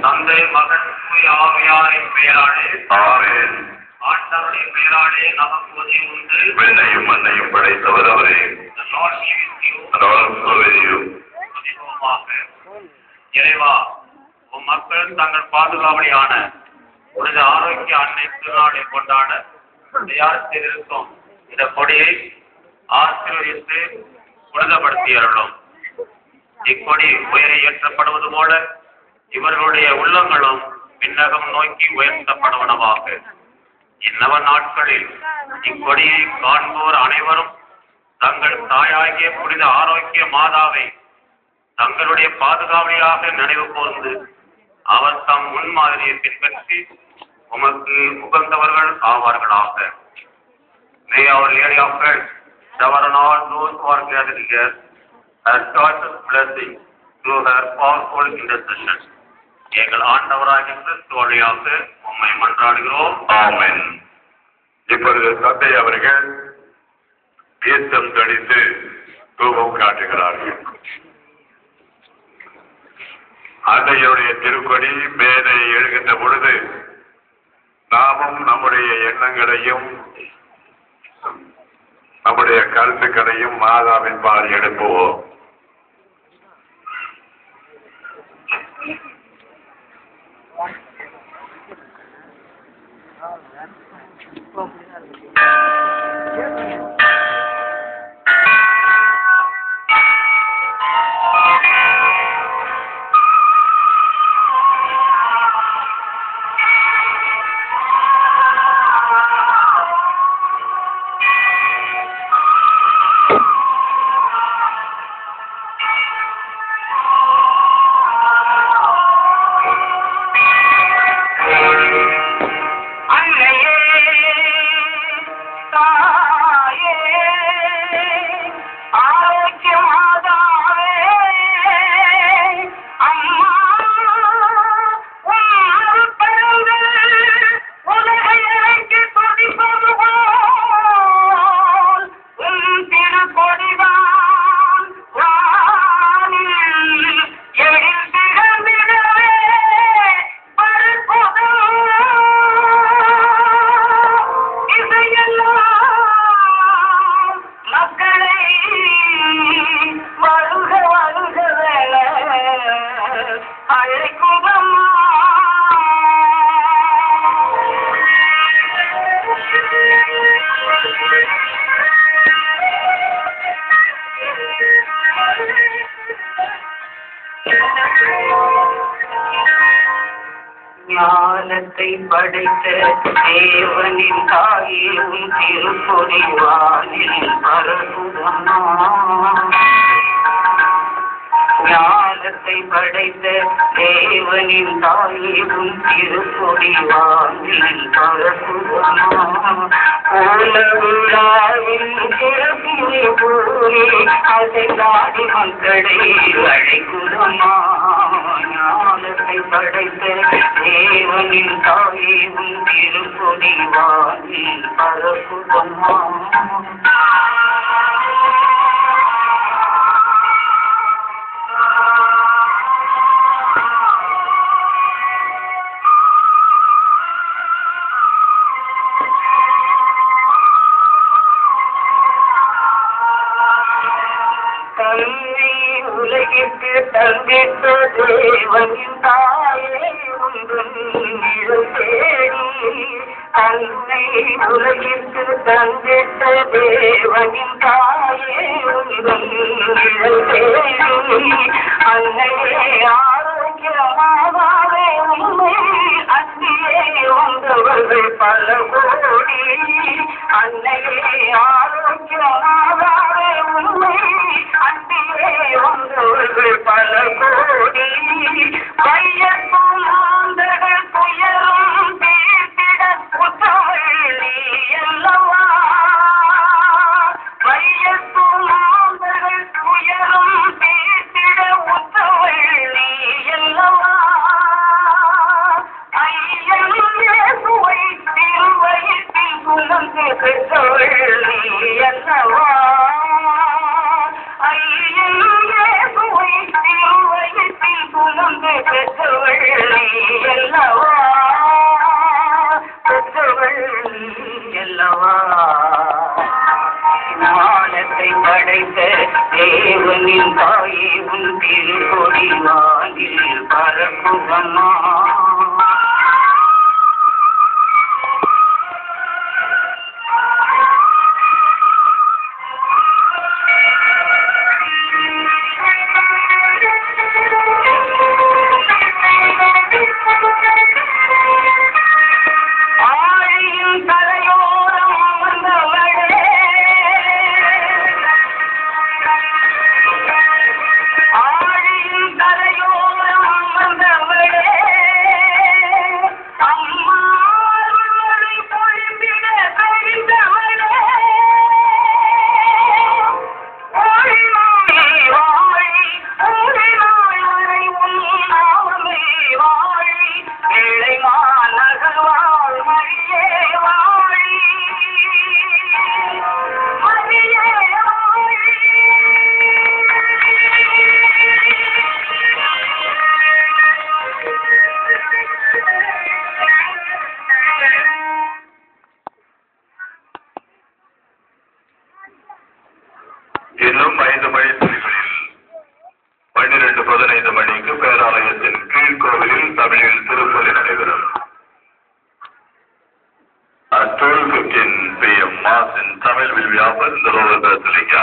தந்தை மகன் தூய ஆவியாரின் பெயராலே ஆமென். ஆண்டவருடைய பெயராலே நமக்கு உதவி உண்டு. விண்ணையும் மண்ணையும் படைத்தவர் அவரே. The Lord be with you. And also with you. துதிப்போமாக. இறைவா, உம் மக்கள் தங்கள் பாதுகாவலியான புனித ஆரோக்கிய அன்னை திருநாளை கொண்டாட தயார் செய்திருக்கும் இந்த கொடியை ஆசீர்வதித்து புனிதப்படுத்தியருளும். இக்கொடி உயரை ஏற்றப்படுவது போல இவர்களுடைய உள்ளங்களும் விண்ணகம் நோக்கி உயர்த்தப்படுவனவாக. இன்னவ நாட்களில் இக்கொடியை காண்போர் அனைவரும் தங்கள் தாயாகிய புனித ஆரோக்கிய மாதாவை தங்களுடைய பாதுகாவலியாக நினைவு கூர்ந்து அவர் தம் முன்மாதிரியை பின்பற்றி உமக்கு உகந்தவர்கள் ஆவார்களாக. May our Lady of Friends shower on all those who are gathered here her choicest blessing through her powerful intercession. எங்கள் ஆண்டவராகிய கிறிஸ்து வழியாக உம்மை மன்றாடுகிறோம். ஆமென். இப்பொழுது தந்தை அவர்கள் தீர்த்தம் தெளித்து தூபம் காட்டுகிறார்கள். அன்னையுடைய திருக்கொடி மேலே எழுகின்ற பொழுது நாமும் நம்முடைய எண்ணங்களையும் நம்முடைய கருத்துக்களையும் மாதாவின் பால் எழுப்புவோம். ஞானத்தை படைத்த தேவனின் தாயே உன் திருப்பொழிவானில் பரசுதமா. ஞானத்தை படைத்த தேவனின் தாயே உன் திருப்பொழிவானில் பரசுதமா. உலகுலாவின் சிறப்பினை கூறி அதை தாடி மக்களை அழைக்குதமா. ஞானத்தை படைத்த தேவனின் தாயே உன் திருப்பொழிவானில் பரசுதமா. உலகிற்கு தந்தித்த தேவனின் தாயே உங்கள் தேடி. தன்னை உலகிற்கு தந்தித்த தேவனின் தாயே உங்கள் தேடி. அன்னையே ஆரோக்கியமாகவே உண்மை அன்னையே வந்தவர்கள் பல கோடி. அன்னையே ஆரோக்கியமாகவே உண்மை அன்னையே வந்தவர்கள் பல கோடி. வையத்துலாந்தர்கள் துயரும் தீர்த்திட புத்தவள் நீ அல்லவா. வையத்துலாந்தர்கள் துயரும் தீர்த்திட உத்தவள் நீ அல்லவா. ஐயன் இயேசுவை திருவயிற்றில் சுமந்து பெற்றவள் நீ அல்லவா. ஐயன் இயேசுவை திருவயிற்றில் சுமந்து பெற்றவள் தேவனின் தாயே உன் திருக்கொடி வாயில் பரப்புகம்மா. இன்னும் 5 மணித்துளிகளில் 12:15 மணிக்கு பேராலயத்தின் கீழ்கோவிலில் தமிழில் திருப்பலி நடைபெறும். At 12:15 p.m. Mass in Tamil will be offered in the lower basilica.